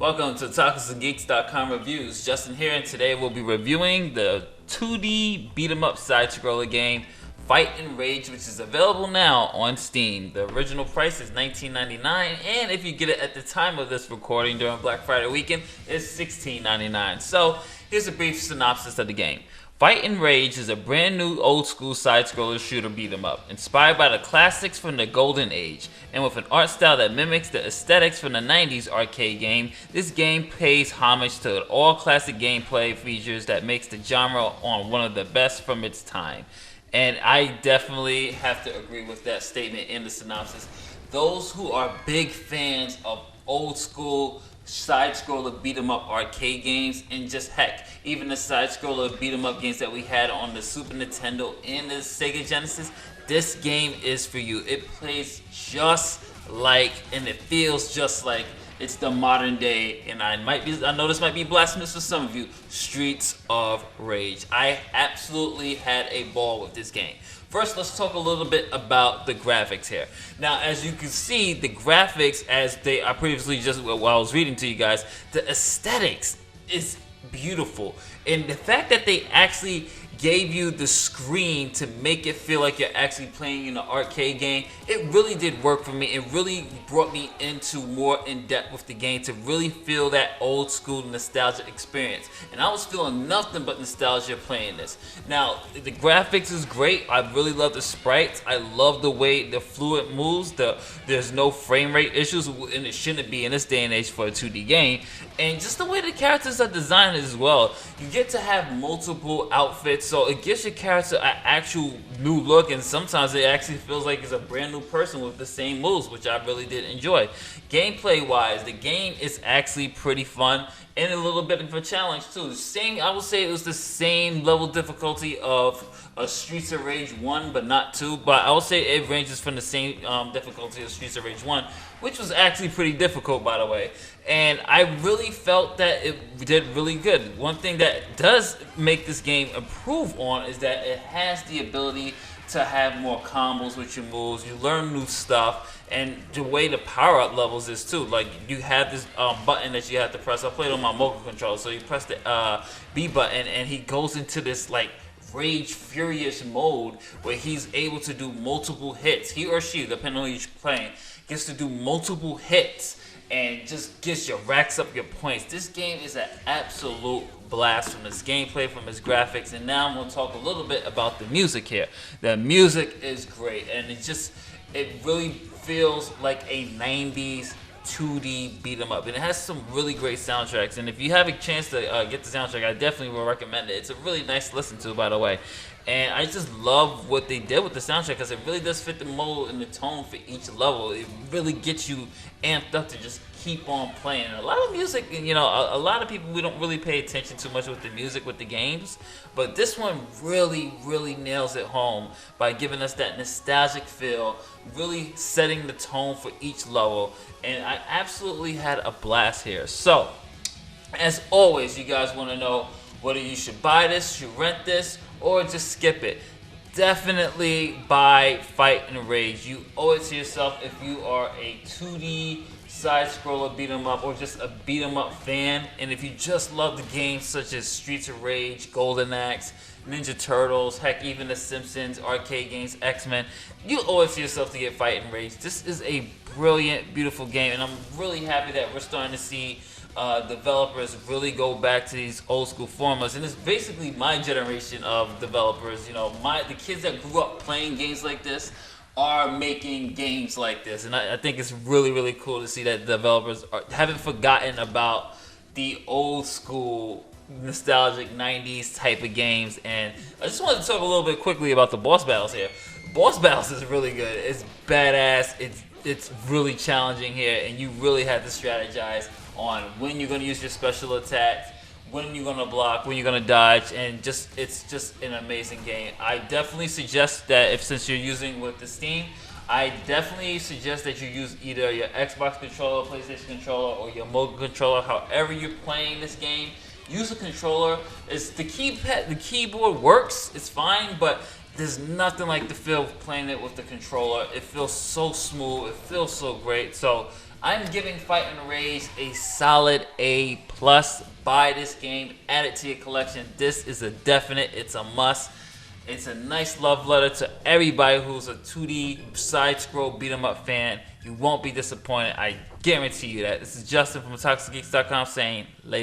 Welcome to TacosandGeeks.com reviews. Justin here, and today we'll be reviewing the 2D beat 'em up side-scroller game Fight and Rage, which is available now on Steam. The original price is $19.99, and if you get it at the time of this recording during Black Friday weekend, it's $16.99. So here's a brief synopsis of the game. Fight and Rage is a brand new old-school side-scroller shooter beat-em-up, inspired by the classics from the Golden Age, and with an art style that mimics the aesthetics from the 90s arcade game. This game pays homage to all classic gameplay features that makes the genre on one of the best from its time. And I definitely have to agree with that statement in the synopsis. Those who are big fans of old-school side-scroller beat-em-up arcade games, and just heck, even the side-scroller beat-em-up games that we had on the Super Nintendo and the Sega Genesis, this game is for you. It plays just like, and it feels just like it's the modern day, and I know this might be blasphemous for some of you, Streets of Rage. I absolutely had a ball with this game. First, let's talk a little bit about the graphics here. Now, as you can see, the graphics, as I previously just, while I was reading to you guys, the aesthetics is beautiful. And the fact that they actually gave you the screen to make it feel like you're actually playing in an arcade game, it really did work for me. It really brought me into more in depth with the game to really feel that old school nostalgia experience. And I was feeling nothing but nostalgia playing this. Now, the graphics is great. I really love the sprites. I love the way the fluid moves. There's no frame rate issues, and it shouldn't be in this day and age for a 2D game. And just the way the characters are designed as well. You get to have multiple outfits, so it gives your character an actual new look, and sometimes it actually feels like it's a brand new person with the same moves, which I really did enjoy. Gameplay wise, the game is actually pretty fun and a little bit of a challenge too. I would say it was the same level difficulty of Streets of Rage 1, but not 2. But I would say it ranges from the same difficulty as Streets of Rage 1, which was actually pretty difficult, by the way. And I really felt that it did really good. One thing that does make this game improve on is that it has the ability to have more combos with your moves. You learn new stuff, and the way the power-up levels is too. Like, you have this button that you have to press. I played on my motion controller, so you press the B button, and he goes into this like Rage Furious mode where he's able to do multiple hits. He or she, depending on who you're playing, gets to do multiple hits and just racks up your points. This game is an absolute blast from its gameplay, from its graphics, and now I'm going to talk a little bit about the music here. The music is great, and it really feels like a 90s 2D beat 'em up, and it has some really great soundtracks. And if you have a chance to get the soundtrack, I definitely will recommend it. It's a really nice listen to, by the way. And I just love what they did with the soundtrack, because it really does fit the mode and the tone for each level. It really gets you amped up to just keep on playing. And a lot of music, you know, a lot of people, we don't really pay attention too much with the music with the games, but this one really, really nails it home by giving us that nostalgic feel, really setting the tone for each level. And I absolutely had a blast here. So, as always, you guys want to know whether you should buy this, should rent this, or just skip it. Definitely buy Fight and Rage. You owe it to yourself if you are a 2D side-scroller beat-em-up, or just a beat-em-up fan. And if you just love the games such as Streets of Rage, Golden Axe, Ninja Turtles, heck, even The Simpsons, arcade games, X-Men, you owe it to yourself to get Fight and Rage. This is a brilliant, beautiful game, and I'm really happy that we're starting to see developers really go back to these old school formulas. And it's basically my generation of developers. You know, the kids that grew up playing games like this are making games like this, and I think it's really, really cool to see that developers haven't forgotten about the old school nostalgic 90s type of games. And I just wanted to talk a little bit quickly about the boss battles here. Boss battles is really good. It's badass. It's really challenging here, and you really have to strategize on when you're going to use your special attacks, when you're going to block, when you're going to dodge, and it's just an amazing game. I definitely suggest that since you're using with the Steam, I definitely suggest that you use either your Xbox controller, PlayStation controller, or your mobile controller. However you're playing this game, use a controller. The keyboard works, it's fine, but there's nothing like the feel of playing it with the controller. It feels so smooth, it feels so great. So I'm giving Fight and Rage a solid A+. Buy this game, add it to your collection. This is a definite, it's a must. It's a nice love letter to everybody who's a 2D side-scroll beat-em-up fan. You won't be disappointed. I guarantee you that. This is Justin from ToxicGeeks.com saying, later.